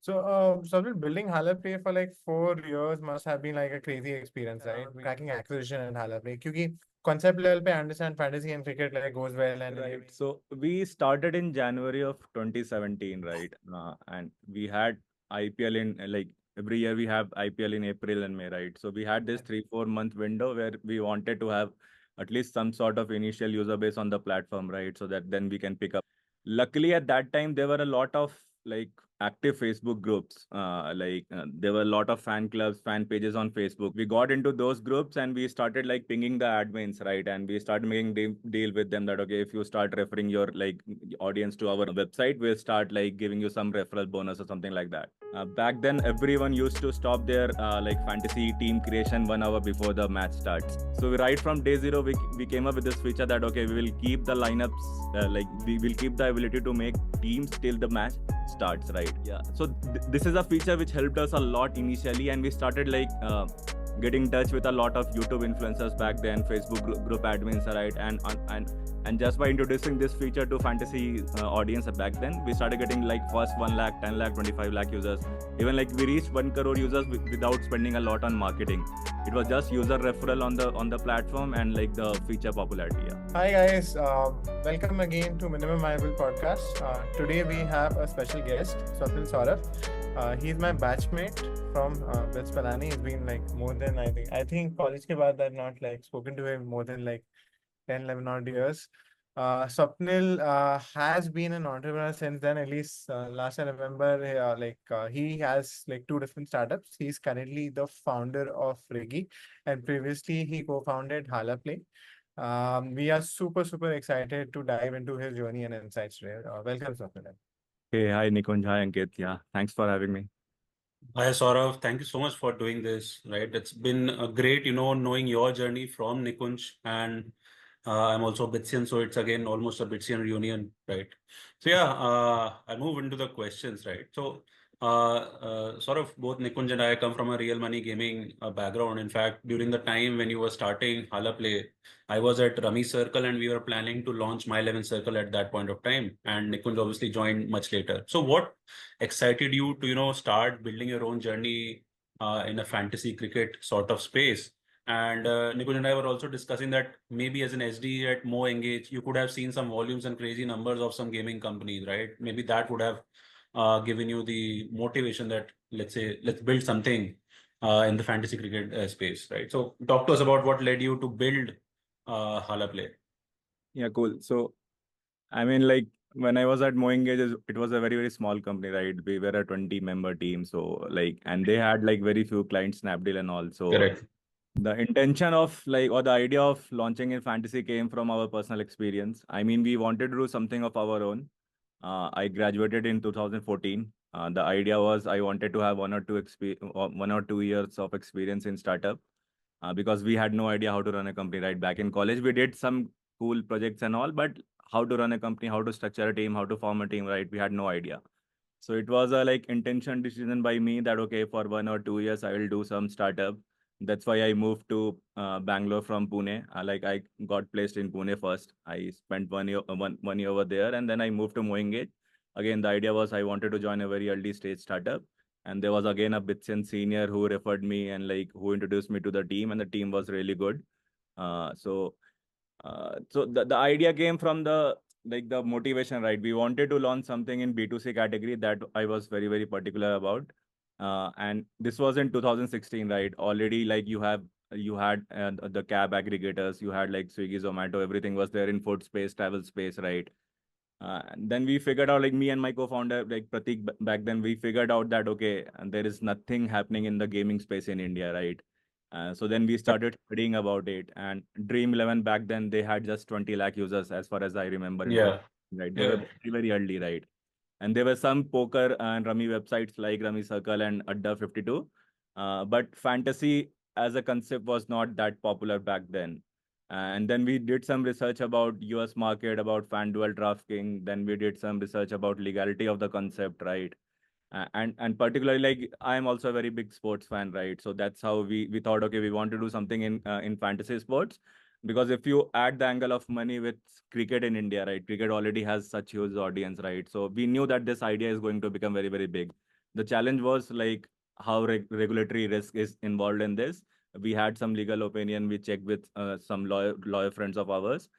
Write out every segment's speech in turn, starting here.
Swapnil, building Hala Play for like 4 years must have been like a crazy experience, right? Cracking acquisition and Hala Play. Because concept level pe I understand fantasy and cricket like goes well and Right. So we started in January of 2017, right? And we had IPL in like every year we have IPL in April and May, right? So we had this 3-4 month window where we wanted to have at least some sort of initial user base on the platform, right? So that then we can pick up. Luckily, at that time, there were a lot of like active Facebook groups. There were a lot of fan clubs, fan pages on Facebook. We got into those groups and we started like pinging the admins, right? And we started making deal with them that okay, if you start referring your like audience to our website, we'll start like giving you some referral bonus or something like that. Back then, everyone used to stop their like fantasy team creation 1 hour before the match starts. So right from day zero, we came up with this feature that okay, we will keep the lineups, we will keep the ability to make teams till the match starts, right? Yeah. So this is a feature which helped us a lot initially, and we started like getting in touch with a lot of YouTube influencers back then, Facebook group admins, right? And just by introducing this feature to fantasy audience back then, we started getting like first 1 lakh, 10 lakh, 25 lakh users. Even like we reached 1 crore users without spending a lot on marketing. It was just user referral on the platform and like the feature popularity. Yeah. Hi guys, welcome again to Minimum Viable Podcast. Today we have a special guest, Swapnil Saurav. He's my batchmate from West Palani. It's been like more than I think college ke baad I've not like spoken to him more than like 10, 11 odd years. Swapnil has been an entrepreneur since then. At least last I remember, he has like 2 different startups. He's currently the founder of Rigi, and previously he co-founded Hala Play. We are super excited to dive into his journey and insights today. Welcome, Swapnil. Hey, hi Nikunj, hi Ankit. Yeah, thanks for having me. Hi Saurav, thank you so much for doing this. Right, it's been great, knowing your journey from Nikunj, and I'm also a Bitsian, so it's again almost a Bitsian reunion, right? So yeah, I'll move into the questions, right? So sort of both Nikunj and I come from a real money gaming background. In fact, during the time when you were starting Hala Play, I was at Rummy Circle and we were planning to launch My 11 Circle at that point of time, and Nikunj obviously joined much later. So what excited you to start building your own journey in a fantasy cricket sort of space? And Nikunj and I were also discussing that maybe as an SD at MoEngage, you could have seen some volumes and crazy numbers of some gaming companies, right? Maybe that would have given you the motivation that let's build something in the fantasy cricket space, right? So talk to us about what led you to build Hala Play. Yeah, cool. So I mean, like when I was at MoEngage, it was a very small company, right? We were a 20-member team, so like, and they had like very few clients, Snapdeal and all. So Correct. the intention of like, or the idea of launching in fantasy came from our personal experience. I mean, we wanted to do something of our own. I graduated in 2014. The idea was I wanted to have 1 or 2 years of experience in startup because we had no idea how to run a company, right? Back in college, we did some cool projects and all, but how to run a company, how to structure a team, how to form a team, right? We had no idea. So it was a like intention decision by me that, okay, for 1 or 2 years, I will do some startup. That's why I moved to Bangalore from Pune. I got placed in Pune first. I spent 1 year, 1 year over there, and then I moved to MoEngage. Again, the idea was I wanted to join a very early stage startup. And there was again a Bitsen senior who referred me and like who introduced me to the team, and the team was really good. So the idea came from the like the motivation, right? We wanted to launch something in B2C category that I was very particular about. And this was in 2016, right? Already like you had the cab aggregators, you had like Swiggy, Zomato, everything was there in food space, travel space, right? And then we figured out, like me and my co-founder, like Pratik, back then we figured out that, okay, and there is nothing happening in the gaming space in India, right? So then we started studying about it. And Dream 11 back then, they had just 20 lakh users, as far as I remember. Yeah. Right. They were very early, right? And there were some poker and rummy websites like Rummy Circle and Adda 52. But fantasy as a concept was not that popular back then. And then we did some research about US market, about FanDuel, DraftKings. Then we did some research about legality of the concept, right? And particularly, like I'm also a very big sports fan, right? So that's how we thought, okay, we want to do something in fantasy sports, because if you add the angle of money with cricket in India, right? Cricket already has such huge audience, right? So we knew that this idea is going to become very big. The challenge was like how regulatory risk is involved in this. We had some legal opinion. We checked with some lawyer friends of ours,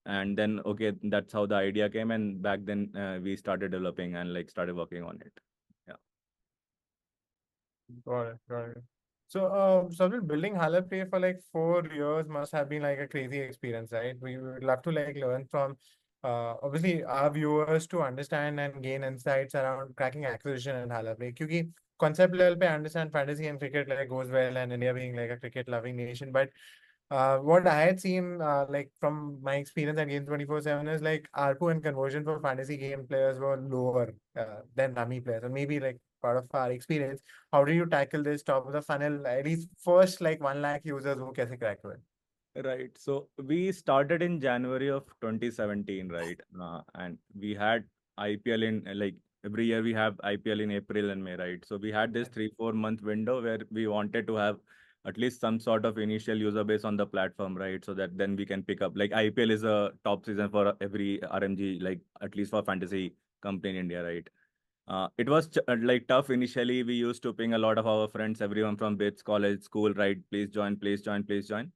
and then okay, that's how the idea came. And back then we started developing and like started working on it. Yeah. Got it. Got it. So, Swapnil, building Hala Play for like 4 years must have been like a crazy experience, right? We would love to like learn from, obviously, our viewers to understand and gain insights around cracking acquisition and Hala Play. Because concept level pe understand fantasy and cricket like goes well, and India being like a cricket loving nation, but what I had seen, like from my experience at Game 24/7 is like ARPU and conversion for fantasy game players were lower than dummy players, or maybe like part of our experience. How do you tackle this top of the funnel? At least first, like 1 lakh users who kaise crack it? Right. So we started in January of 2017, right? And we had IPL in like every year we have IPL in April and May, right? So we had this 3-4 month window where we wanted to have at least some sort of initial user base on the platform, right? So that then we can pick up like IPL is a top season for every RMG, like at least for fantasy company in India, right? It was like tough initially. We used to ping a lot of our friends, everyone from bits, college, school, right? Please join, please join, please join.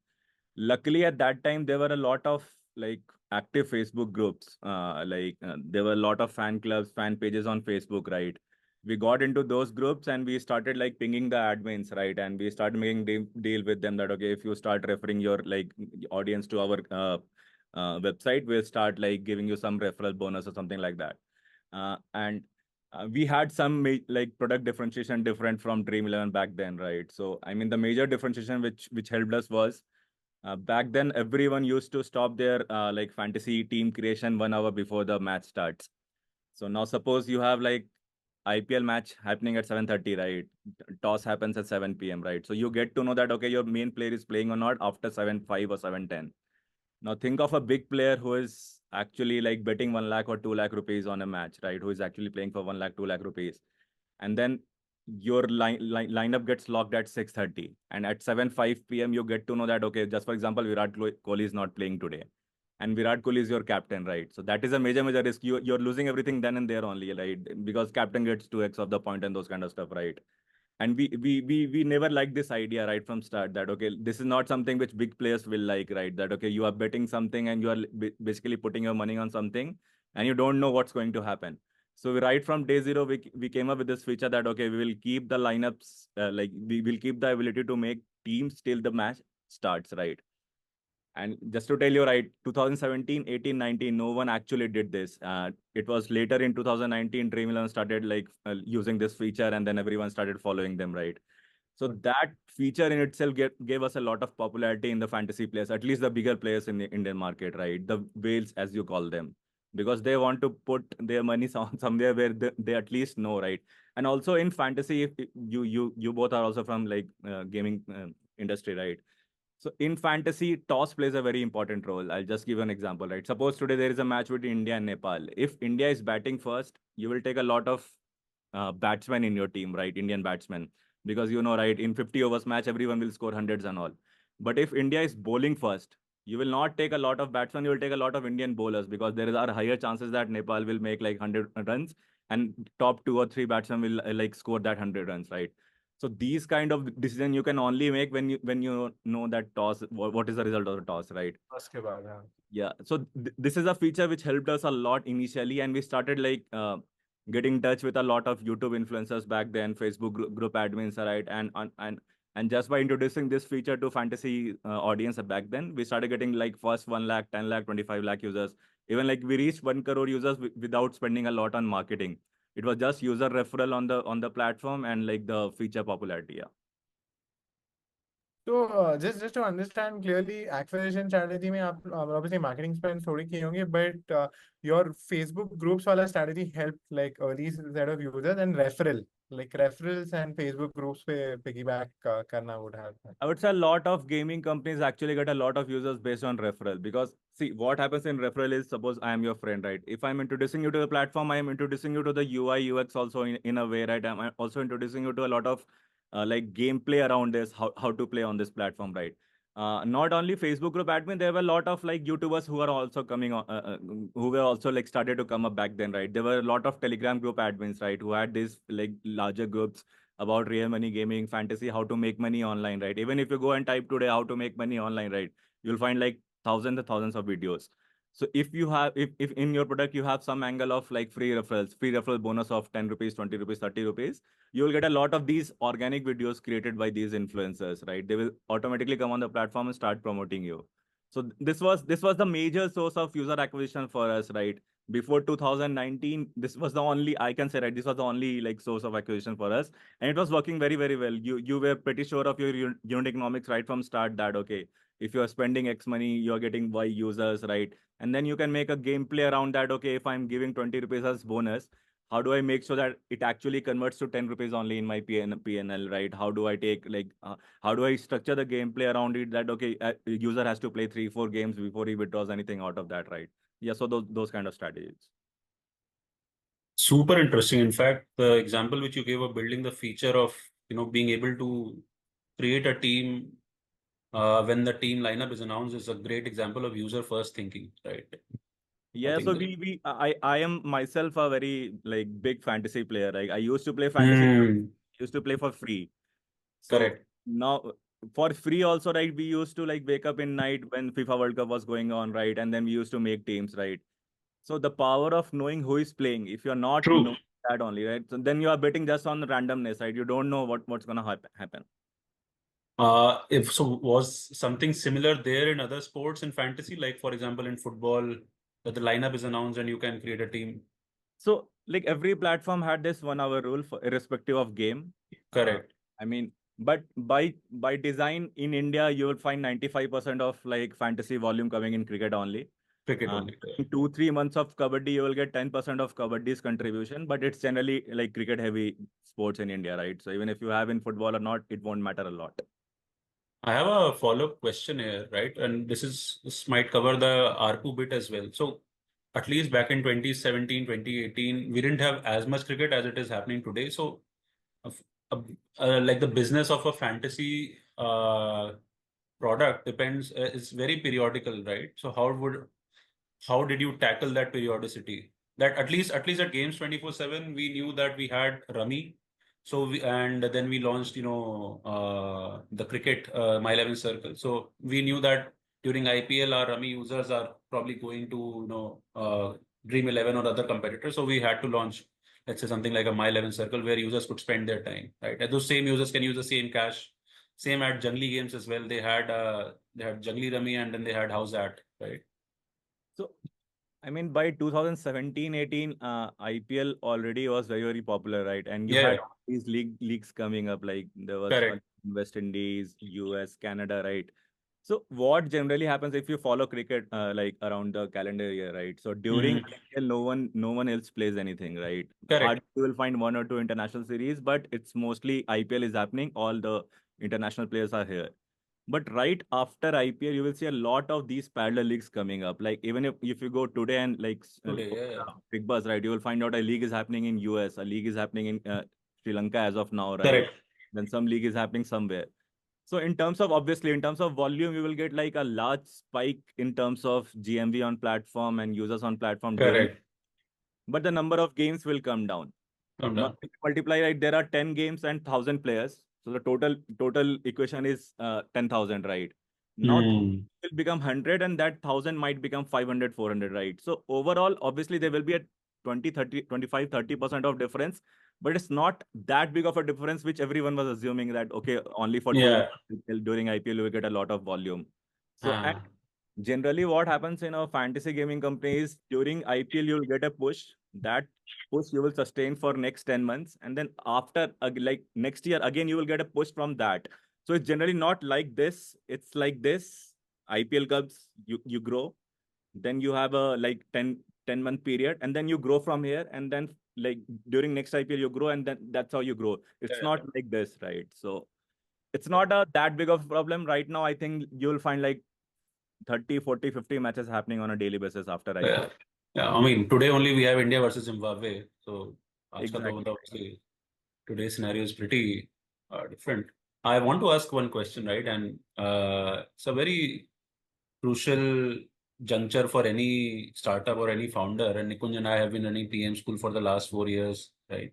Luckily at that time there were a lot of like active Facebook groups, there were a lot of fan clubs, fan pages on Facebook, right? We got into those groups and we started like pinging the admins, right? And we started making deal with them that okay, if you start referring your like audience to our website, we'll start like giving you some referral bonus or something like that. And we had some like product differentiation different from Dream 11 back then, right? So I mean the major differentiation which helped us was back then, everyone used to stop their like fantasy team creation 1 hour before the match starts. So now suppose you have like IPL match happening at 7:30, right? Toss happens at 7 p.m., right? So you get to know that okay, your main player is playing or not after 7:05 or 7:10. Now think of a big player who is actually like betting 1 lakh or 2 lakh rupees on a match, right? Who is actually playing for 1 lakh, 2 lakh rupees. And then your lineup gets locked at 6:30. And at 7:05 p.m., you get to know that, okay, just for example, Virat Kohli is not playing today. And Virat Kohli is your captain, right? So that is a major, major risk. You're losing everything then and there only, right? Because captain gets 2x of the point and those kind of stuff, right? And we never liked this idea right from start that okay, this is not something which big players will like, right? That okay, you are betting something and you are basically putting your money on something and you don't know what's going to happen. So right from day zero we came up with this feature that okay, we will keep the lineups, like we will keep the ability to make teams till the match starts, right? And just to tell you, right, 2017, 18, 19, no one actually did this. It was later in 2019, Dream11 started like using this feature and then everyone started following them, right? So that feature in itself gave us a lot of popularity in the fantasy players, at least the bigger players in the Indian market, right? The whales, as you call them, because they want to put their money somewhere where they at least know, right? And also in fantasy, if you both are also from like gaming industry, right? So in fantasy, toss plays a very important role. I'll just give an example, right? Suppose today there is a match between India and Nepal. If India is batting first, you will take a lot of batsmen in your team, right? Indian batsmen. Because you know, right, in 50 overs match, everyone will score hundreds and all. But if India is bowling first, you will not take a lot of batsmen, you will take a lot of Indian bowlers because are higher chances that Nepal will make like 100 runs and top 2 or 3 batsmen will like score that 100 runs, right? So these kind of decision you can only make when you know that toss, what is the result of the toss, right? Uske baad, yeah. Yeah. So this is a feature which helped us a lot initially, and we started like getting in touch with a lot of YouTube influencers back then, Facebook group admins, right? And just by introducing this feature to fantasy audience back then, we started getting like first 1 lakh, 10 lakh, 25 lakh users. Even like we reached 1 crore users without spending a lot on marketing. It was just user referral on the platform and like the feature popularity. Yeah. So just to understand clearly, acquisition strategy में आप obviously marketing spend थोड़ी की होंगी, but your Facebook groups वाला strategy helped like early set of users and referrals and Facebook groups पे piggyback करना would have. I would say a lot of gaming companies actually get a lot of users based on referral because see what happens in referral is suppose I am your friend, right? If I'm introducing you to the platform, I am introducing you to the UI UX also in a way, right? I'm also introducing you to a lot of like gameplay around this, how to play on this platform, right? not only Facebook group admin, there were a lot of like YouTubers who are also coming on, who were also like started to come up back then, right? There were a lot of Telegram group admins, right, who had these like larger groups about real money gaming, fantasy, how to make money online, right? Even if you go and type today how to make money online, right, you'll find like thousands and thousands of videos. So if you have, if in your product you have some angle of like free referral bonus of 10 rupees, 20 rupees, 30 rupees, you will get a lot of these organic videos created by these influencers, right? They will automatically come on the platform and start promoting you. So this was the major source of user acquisition for us, right? Before 2019, this was the only, I can say, right, this was the only like source of acquisition for us, and it was working very, very well. You were pretty sure of your unit economics right from start, that okay, if you are spending X money, you're getting Y users, right? And then you can make a gameplay around that. Okay, if I'm giving 20 rupees as bonus, how do I make sure that it actually converts to 10 rupees only in my PNL, right? How do I take like, how do I structure the gameplay around it that, okay, user has to play 3, 4 games before he withdraws anything out of that, right? Yeah, so those kind of strategies. Super interesting. In fact, the example which you gave of building the feature of, being able to create a team when the team lineup is announced is a great example of user first thinking, right? Yeah, so think that- I am myself a very like big fantasy player. Like I used to play fantasy, Hmm, used to play for free. So correct. now for free also, right? We used to like wake up in night when FIFA World Cup was going on, right? And then we used to make teams, right? So the power of knowing who is playing, if you're not True. knowing that only, right? So then you are betting just on randomness, right? You don't know what's gonna happen. If so, was something similar there in other sports in fantasy, like for example in football, that the lineup is announced and you can create a team? So like every platform had this 1 hour rule for irrespective of game. Correct. I mean, but by design in India, you will find 95% of like fantasy volume coming in cricket only. Cricket only. In 2, 3 months of kabaddi, you will get 10% of kabaddi's contribution, but it's generally like cricket heavy sports in India, right? So even if you have in football or not, it won't matter a lot. I have a follow-up question here, right? And this might cover the ARPU bit as well. So at least back in 2017, 2018, we didn't have as much cricket as it is happening today. So uh, like the business of a fantasy product depends, is very periodical, right? So how did you tackle that periodicity? That at least at Games 24/7, we knew that we had Rummy. So and then we launched, the cricket My 11 Circle. So we knew that during IPL, our Rummy users are probably going to, Dream 11 or other competitors. So we had to launch, let's say, something like a My 11 Circle where users could spend their time, right? And those same users can use the same cash. Same at Jungly Games as well. They had Jungly Rummy and then they had House At, right? So I mean, by 2017-18, IPL already was very, very popular, right? And you had Yeah, these leagues coming up, like there was one correct. in West Indies, US, Canada, right? So what generally happens if you follow cricket, like around the calendar year, right? So during Mhm. IPL, no one else plays anything, right? Correct. Hardly you will find 1 or 2 international series, but it's mostly IPL is happening. All the international players are here. But right after IPL, you will see a lot of these parallel leagues coming up. Like even if you go today and like Today, yeah. Big Buzz, right, you will find out a league is happening in US, a league is happening in Sri Lanka as of now, right? Correct. Then some league is happening somewhere. So in terms of obviously in terms of volume, you will get like a large spike in terms of GMV on platform and users on platform during, Correct. but the number of games will come down. Come down. Multiply, right? There are 10 games and 1,000 players. So the total equation is 10,000, right? Now Hmm. will become 100 and that 1,000 might become 500, 400, right? So overall, obviously there will be a 20, 30, 25, 30% of difference, but it's not that big of a difference, which everyone was assuming that, okay, only for two Yeah. games during IPL, you will get a lot of volume. So, and Ah, generally what happens in a fantasy gaming company is during IPL, you'll get a push. That push you will sustain for next 10 months. And then after, like next year, again, you will get a push from that. So it's generally not like this. It's like this. IPL comes, you grow. Then you have a like 10 month period. And then you grow from here. And then like during next IPL, you grow. And then that's how you grow. It's yeah. not like this, right? So it's not a that big of a problem right now. I think you'll find like 30, 40, 50 matches happening on a daily basis after Yeah. IPL. Yeah. I mean, today only we have India versus Zimbabwe. So, आज का तो Exactly. मतलब obviously today's scenario is pretty different. I want to ask one question, right? And it's a very crucial juncture for any startup or any founder. And Nikunj and I have been running PM School for the last 4 years, right?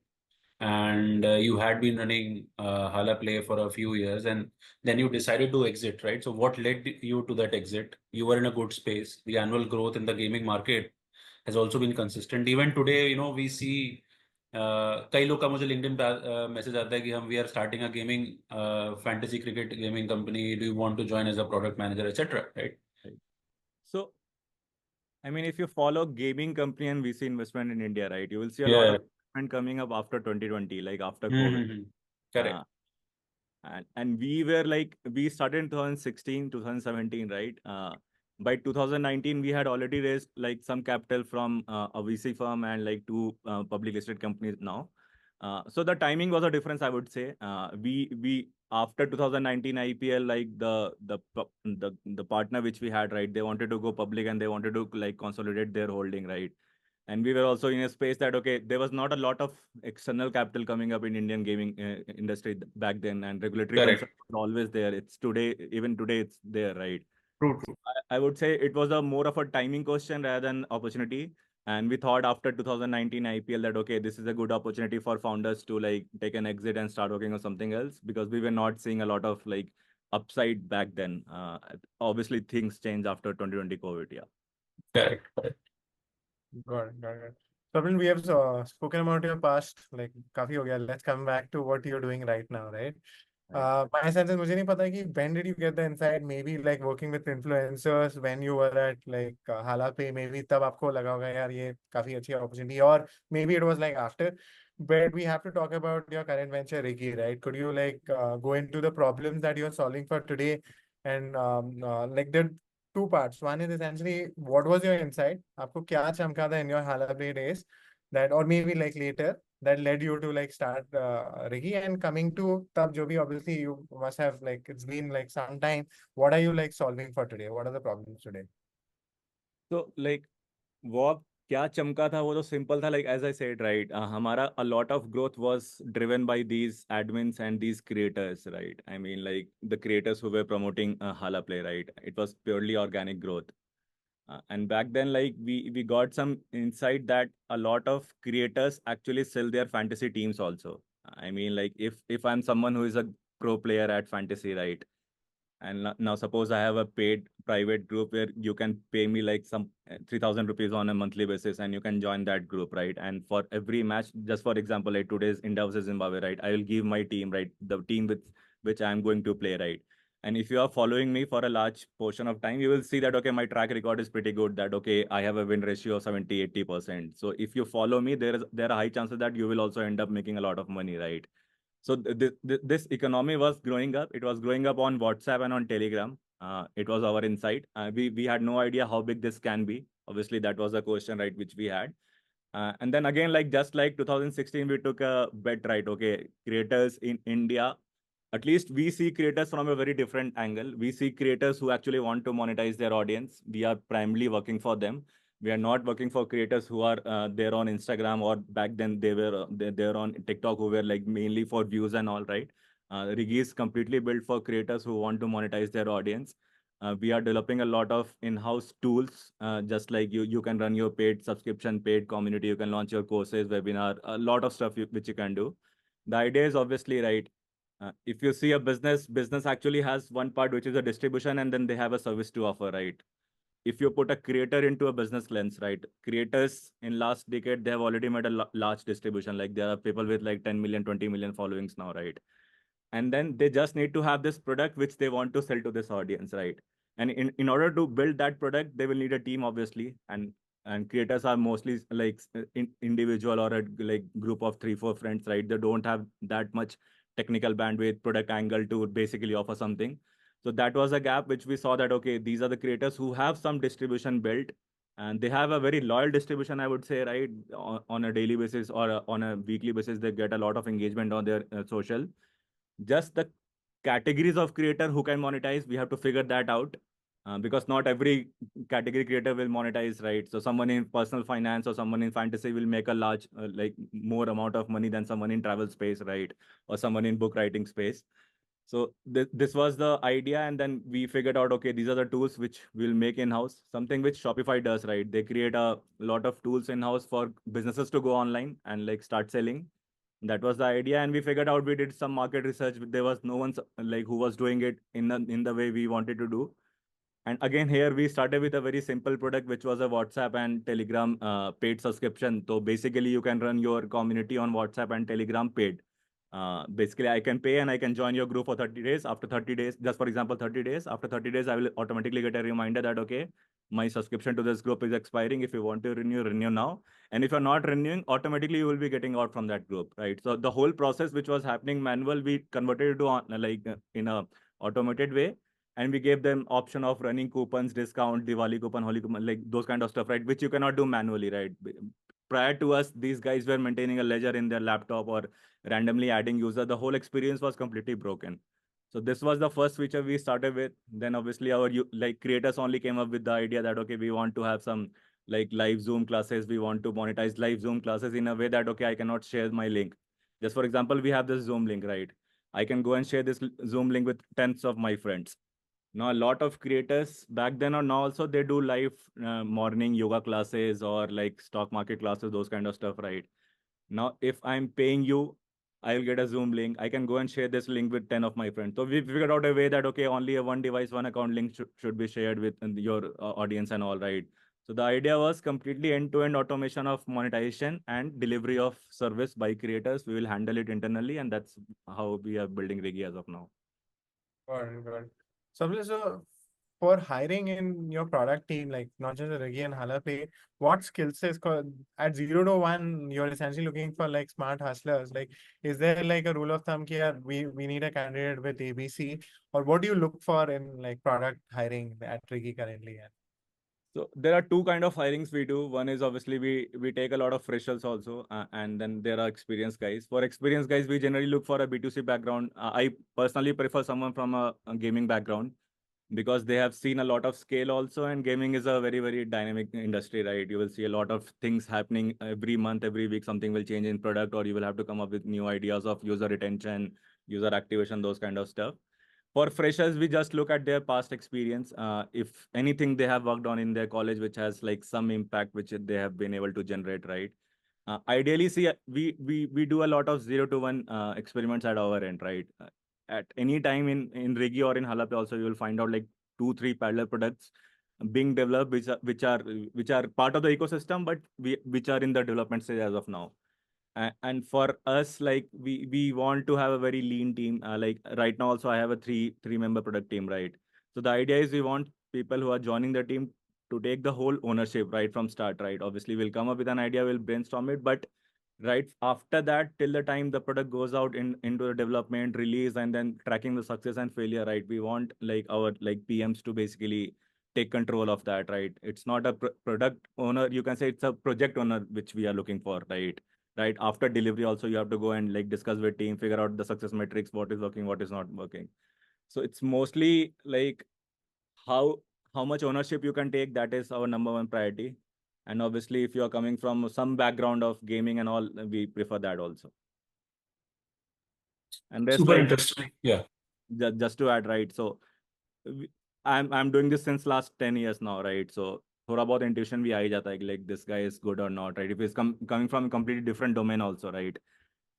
And you had been running Hala Play for a few years, and then you decided to exit, right? So what led you to that exit? You were in a good space. The annual growth in the gaming market has also been consistent. Even today, we see कई लोग का मुझे LinkedIn पे message आता है कि हम we are starting a gaming fantasy cricket gaming company, do you want to join as a product manager etcetera, right? So, I mean, if you follow gaming company and VC investment in India, right, you will see a lot Yeah. of investment coming up after 2020, like after COVID. Mm-hmm. Correct. And we were like, we started in 2016, 2017, right? By 2019, we had already raised like some capital from a VC firm and like two public listed companies now. So the timing was a difference, I would say. We after 2019 IPL, like the partner which we had, right, they wanted to go public and they wanted to like consolidate their holding, right? And we were also in a space that, okay, there was not a lot of external capital coming up in Indian gaming industry back then, and regulatory Correct. concerns were always there. It's today, even today, it's there, right? True. I would say it was a more of a timing question rather than opportunity. And we thought after 2019 IPL that, okay, this is a good opportunity for founders to like take an exit and start working on something else, because we were not seeing a lot of like upside back then. Obviously, things changed after 2020 COVID. Yeah. Correct. Got it, got it. Swapnil, we have spoken about your past, like काफी हो गया. Let's come back to what you're doing right now, right? My sense is मुझे नहीं पता कि when did you get the insight? Maybe like working with influencers when you were at like Hala Play, maybe तब आपको लगा होगा यार ये काफी अच्छी opportunity, or maybe it was like after. But we have to talk about your current venture, Rigi, right? Could you like go into the problems that you're solving for today, and like the two parts. One is essentially what was your insight? आपको क्या चमका था in your Hala Play days that, or maybe like later, that led you to like start Rigi, and coming to tab jo bhi, obviously you must have like, it's been like some time. What are you like solving for today? What are the problems today? So like वो अब क्या चमका था, वो तो simple था. Like as I said right, हमारा a lot of growth was driven by these admins and these creators, right? I mean like the creators who were promoting HalaPlay, right? It was purely organic growth. And back then, like we got some insight that a lot of creators actually sell their fantasy teams also. I mean, like if I'm someone who is a pro player at fantasy, right? And now suppose I have a paid private group where you can pay me like some 3,000 rupees on a monthly basis, and you can join that group, right? And for every match, just for example, like today's India versus Zimbabwe, right? I will give my team, right? The team with which I'm going to play, right? And if you are following me for a large portion of time, you will see that, okay, my track record is pretty good, that, okay, I have a win ratio of 70, 80%. So if you follow me, there are high chances that you will also end up making a lot of money, right? So this economy was growing up. It was growing up on WhatsApp and on Telegram. It was our insight. We had no idea how big this can be. Obviously, that was a question, right, which we had. And then again, like just like 2016, we took a bet, right? Okay, creators in India, at least we see creators from a very different angle. We see creators who actually want to monetize their audience. We are primarily working for them. We are not working for creators who are there on Instagram, or back then they were they're on TikTok, who were like mainly for views and all, right? Rigi is completely built for creators who want to monetize their audience. We are developing a lot of in-house tools, just like you can run your paid subscription, paid community, you can launch your courses, webinar, a lot of stuff which you can do. The idea is obviously, right, if you see a business actually has one part which is a distribution, and then they have a service to offer, right? If you put a creator into a business lens, right? Creators in last decade, they have already made a large distribution. Like there are people with like 10 million, 20 million followings now, right? And then they just need to have this product which they want to sell to this audience, right? And in order to build that product, they will need a team, obviously. And creators are mostly like individual or a like group of 3-4 friends, right? They don't have that much technical bandwidth, product angle to basically offer something. So that was a gap which we saw that, okay, these are the creators who have some distribution built, and they have a very loyal distribution, I would say, right? On a daily basis or on a weekly basis, they get a lot of engagement on their social. Just the categories of creator who can monetize, we have to figure that out, because not every category creator will monetize, right? So someone in personal finance or someone in fantasy will make a large like more amount of money than someone in travel space, right? Or someone in book writing space. So this was the idea, and then we figured out, okay, these are the tools which we'll make in-house, something which Shopify does, right? They create a lot of tools in-house for businesses to go online and like start selling. That was the idea, and we figured out, we did some market research. There was no one like who was doing it in the way we wanted to do. And again, here we started with a very simple product, which was a WhatsApp and Telegram paid subscription. So basically, you can run your community on WhatsApp and Telegram paid. Basically, I can pay and I can join your group for 30 days. After 30 days, just for example, 30 days. After 30 days, I will automatically get a reminder that, okay, my subscription to this group is expiring. If you want to renew, renew now. And if you're not renewing, automatically you will be getting out from that group, right? So the whole process, which was happening manual, we converted it to in a automated way, and we gave them option of running coupons, discount, Diwali coupon, Holi coupon, like those kind of stuff, right? Which you cannot do manually, right? Prior to us, these guys were maintaining a ledger in their laptop or randomly adding user. The whole experience was completely broken. So this was the first feature we started with. Then obviously our like creators only came up with the idea that, okay, we want to have some like live Zoom classes. We want to monetize live Zoom classes in a way that, okay, I cannot share my link. Just for example, we have this Zoom link, right? I can go and share this Zoom link with tens of my friends. Now, a lot of creators back then or now also, they do live morning yoga classes or like stock market classes, those kind of stuff, right? Now, if I'm paying you, I will get a Zoom link. I can go and share this link with 10 of my friends. So we figured out a way that, okay, only a one device, one account link should be shared with your audience and all, right? So the idea was completely end-to-end automation of monetization and delivery of service by creators. We will handle it internally, and that's how we are building Rigi as of now. Got it, got it. So for hiring in your product team, like not just the Rigi and Hala Play, what skill sets at 0 to 1, you're essentially looking for like smart hustlers. Like, is there like a rule of thumb here? We need a candidate with ABC, or what do you look for in like product hiring at Rigi currently? So there are two kind of hirings we do. One is obviously we take a lot of freshers also, and then there are experienced guys. For experienced guys, we generally look for a B2C background. I personally prefer someone from a gaming background, because they have seen a lot of scale also, and gaming is a very, very dynamic industry, right? You will see a lot of things happening every month, every week. Something will change in product, or you will have to come up with new ideas of user retention, user activation, those kind of stuff. For freshers, we just look at their past experience. If anything they have worked on in their college, which has like some impact, which they have been able to generate, right? Ideally, see, we do a lot of 0 to 1 experiments at our end, right? At any time in Rigi or in Hala Play also, you will find out like 2, 3 parallel products being developed, which are part of the ecosystem, but which are in the development stage as of now. And for us, like we want to have a very lean team. Like right now also, I have a three member product team, right? So the idea is we want people who are joining the team to take the whole ownership right from start, right? Obviously, we'll come up with an idea, we'll brainstorm it, but right after that, till the time the product goes out into the development release and then tracking the success and failure, right? We want like our like PMs to basically take control of that, right? It's not a product owner, you can say it's a project owner which we are looking for, right? Right after delivery also, you have to go and like discuss with team, figure out the success metrics, what is working, what is not working. So it's mostly like how how much ownership you can take, that is our number one priority. And obviously, if you are coming from some background of gaming and all, we prefer that also. And rest Super was interesting. Yeah. just to add, right? So I'm doing this since last 10 years now, right? So थोड़ा बहुत intuition भी आ ही जाता है कि like this guy is good or not, right? If he's coming from a completely different domain also, right?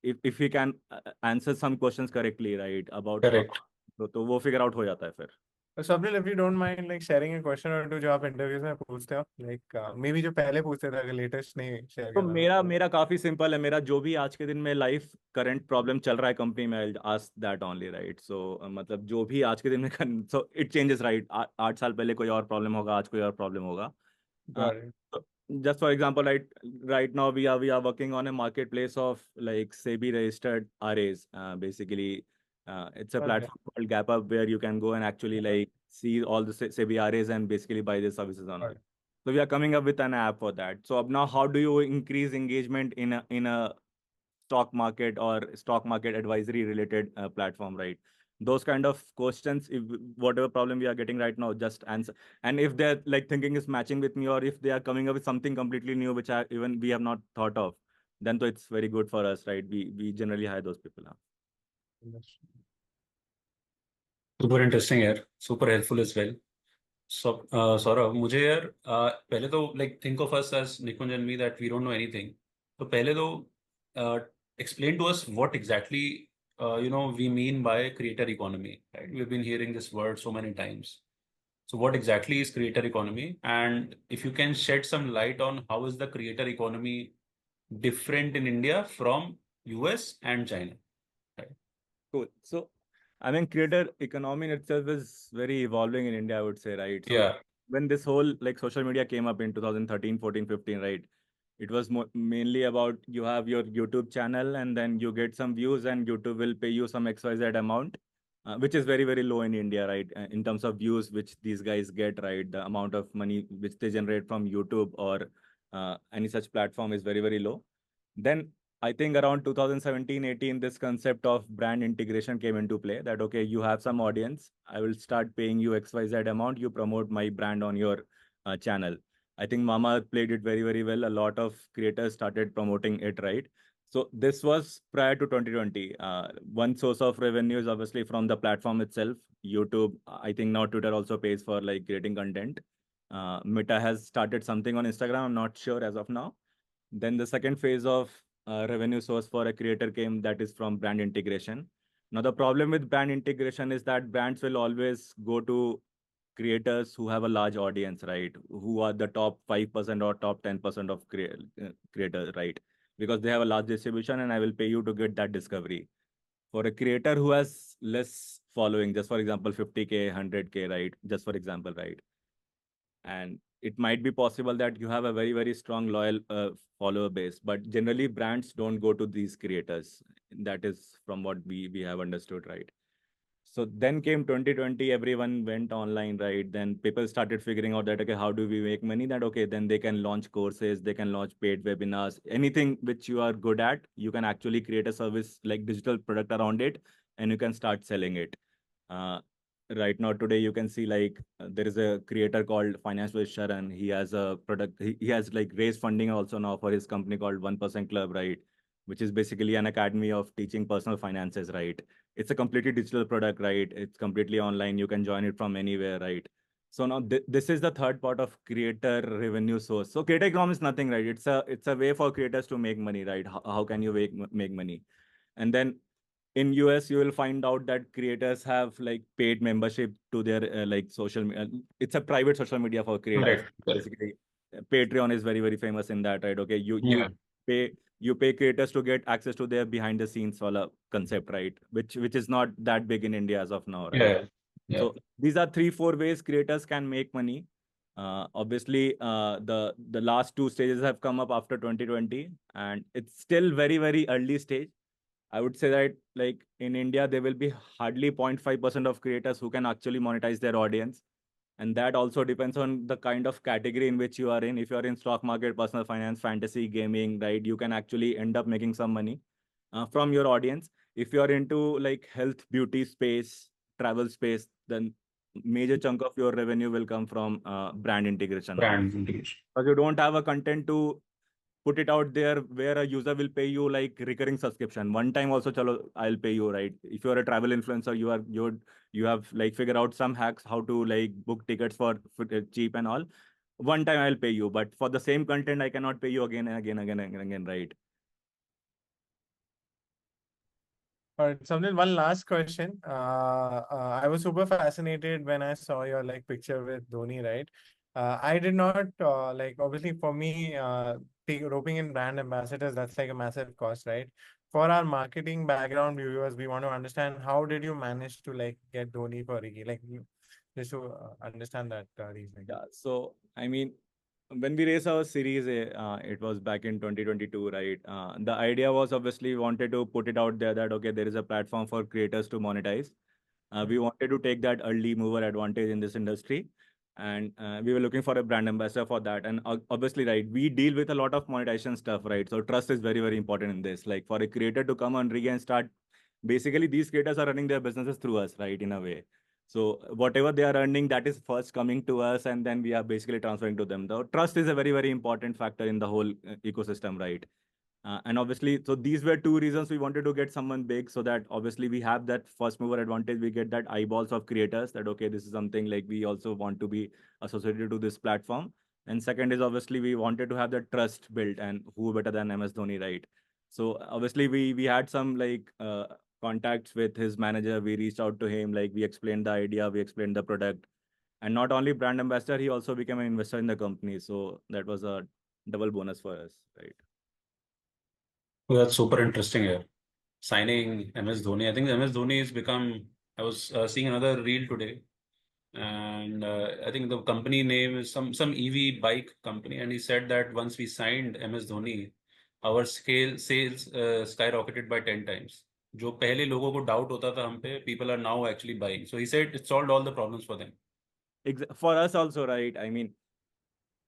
If he can answer some questions correctly, right? About Correct. तो वो figure out हो जाता है फिर. Swapnil, if you don't mind like sharing a question or two जो आप interviews में पूछते हो, like maybe जो पहले पूछते थे, अगर latest नहीं share तो करना. मेरा काफी सिंपल है. मेरा जो भी आज के दिन में लाइफ करंट प्रॉब्लम चल रहा है कंपनी में, आस्क दैट ओनली, राइट? सो मतलब जो भी आज के दिन में सो इट चेंजेस, राइट? 8 साल पहले कोई और प्रॉब्लम होगा, आज कोई और प्रॉब्लम होगा. Got it. Just for example, right now we are working on a marketplace of like SEBI registered RAs. Basically, it's a Okay. platform called GapUp where you can go and actually like see all the SEBI RAs and basically buy the services on Got it. it. So we are coming up with an app for that. So now, how do you increase engagement in a stock market or stock market advisory related platform, right? Those kind of questions, if whatever problem we are getting right now, just answer. And if they're like thinking is matching with me, or if they are coming up with something completely new which even we have not thought of, then so it's very good for us, right? We generally hire those people now. super interesting यार, super helpful as well. So, Saurav, मुझे यार पहले तो like think of us as Nikunj and me that we don't know anything. तो पहले तो uh, explain to us what exactly we mean by creator economy, right? We've been hearing this word so many times. So what exactly is creator economy? And if you can shed some light on how is the creator economy different in India from US and China, right? Cool. So, I mean, creator economy in itself is very evolving in India, I would say, right? So, Yeah. when this whole like social media came up in 2013, 14, 15, right? It was mainly about you have your YouTube channel and then you get some views and YouTube will pay you some XYZ amount, which is very, very low in India, right? In terms of views, which these guys get, right? The amount of money which they generate from YouTube or any such platform is very, very low. Then I think around 2017, 18, this concept of brand integration came into play that, okay, you have some audience, I will start paying you XYZ amount, you promote my brand on your channel. I think Mama played it very, very well. A lot of creators started promoting it, right? So this was prior to 2020. One source of revenue is obviously from the platform itself. YouTube, I think now Twitter also pays for like creating content. Meta has started something on Instagram. I'm not sure as of now. Then the second phase of revenue source for a creator came, that is from brand integration. Now, the problem with brand integration is that brands will always go to creators who have a large audience, right? Who are the top 5% or top 10% of creators, right? Because they have a large distribution and I will pay you to get that discovery. For a creator who has less following, just for example, 50K, 100K, right? Just for example, right? And it might be possible that you have a very, very strong loyal follower base, but generally brands don't go to these creators. That is from what we have understood, right? So then came 2020, everyone went online, right? Then people started figuring out that, okay, how do we make money? That, okay, then they can launch courses, they can launch paid webinars, anything which you are good at, you can actually create a service like digital product around it, and you can start selling it. Uh, right now, today, you can see like there is a creator called Finance with Sharan. He has a product, he has like raised funding also now for his company called 1% Club, right? Which is basically an academy of teaching personal finances, right? It's a completely digital product, right? It's completely online. You can join it from anywhere, right? So now this is the third part of creator revenue source. So creator economy is nothing, right? It's a way for creators to make money, right? How can you make money? And then in US, you will find out that creators have like paid membership to their like social media. It's a private social media for creators. Right. Basically, Patreon is very, very famous in that, right? Okay, Yeah. pay you pay creators to get access to their behind the scenes wala concept, right? Which is not that big in India as of now, right? Yeah. Yeah. So these are 3-4 ways creators can make money. Obviously, the last two stages have come up after 2020, and it's still very, very early stage. I would say that like in India, there will be hardly 0.5% of creators who can actually monetize their audience. And that also depends on the kind of category in which you are in. If you are in stock market, personal finance, fantasy, gaming, right, you can actually end up making some money from your audience. If you are into like health, beauty space, travel space, then major chunk of your revenue will come from brand integration, right? Brand integration. Because you don't have a content to put it out there where a user will pay you like recurring subscription. One time also, chalo, I'll pay you, right? If you're a travel influencer, you have like figured out some hacks how to like book tickets for cheap and all. One time I'll pay you, but for the same content, I cannot pay you again and again, and again, right? All right, Swapnil, one last question. I was super fascinated when I saw your like picture with Dhoni, right? I did not like obviously for me, roping in brand ambassadors, that's like a massive cost, right? For our marketing background viewers, we want to understand how did you manage to like get Dhoni for Rigi? Like just to understand that reasoning. Yeah. So I mean, when we raised our series A, it was back in 2022, right? The idea was obviously we wanted to put it out there that, okay, there is a platform for creators to monetize. We wanted to take that early mover advantage in this industry. And we were looking for a brand ambassador for that. And obviously, right, we deal with a lot of monetization stuff, right? So trust is very, very important in this. Like for a creator to come on Rig and start, basically these creators are running their businesses through us, right? In a way. So whatever they are earning, that is first coming to us, and then we are basically transferring to them. The trust is a very, very important factor in the whole ecosystem, right? And obviously, so these were two reasons we wanted to get someone big, so that obviously we have that first mover advantage. We get that eyeballs of creators that, okay, this is something like we also want to be associated to this platform. And second is obviously we wanted to have that trust built, and who better than MS Dhoni, right? So obviously we had some like contacts with his manager. We reached out to him, like we explained the idea, we explained the product, and not only brand ambassador, he also became an investor in the company. So that was a double bonus for us, right? Well, that's super interesting here. Signing MS Dhoni. I think MS Dhoni has become. I was seeing another reel today, and I think the company name is some EV bike company, and he said that once we signed MS Dhoni, our sales skyrocketed by 10 times. जो पहले लोगों को doubt होता था हम पे, people are now actually buying. So he said it solved all the problems for them. For us also, right? I mean,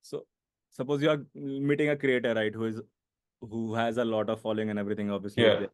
so suppose you are meeting a creator, right, who has a lot of following and everything, obviously. Yeah.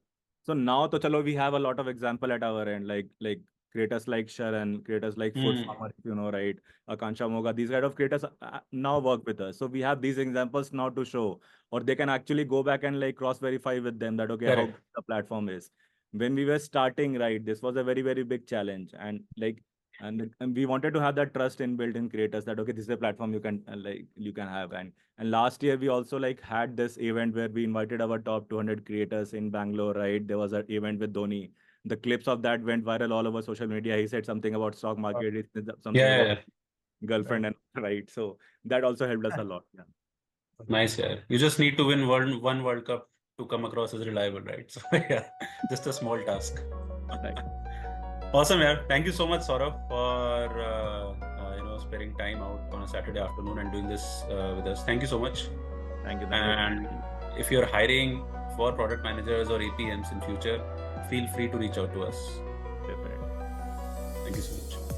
So now, to chalo, we have a lot of example at our end, like creators like Sharan, creators like Food Farmer, you know, right? Akansha Moga, these kind of creators now work with us. So we have these examples now to show, or they can actually go back and like cross-verify with them that, okay, Correct. how the platform is. When we were starting, right, this was a very, very big challenge. And like, and we wanted to have that trust inbuilt in creators that, okay, this is a platform you can like you can have. And last year we also like had this event where we invited our top 200 creators in Bangalore, right? There was an event with Dhoni. The clips of that went viral all over social media. He said something about stock market, he said something Yeah. about girlfriend, and right. So that also helped us a lot. Yeah. Nice, yeah. You just need to win one World Cup to come across as reliable, right? So yeah, just a small task. Right. Awesome, yeah. Thank you so much, Saurav, for sparing time out on a Saturday afternoon and doing this with us. Thank you so much. Thank you. And if you're hiring for product managers or APMs in future, feel free to reach out to us. Definitely. Thank you so much.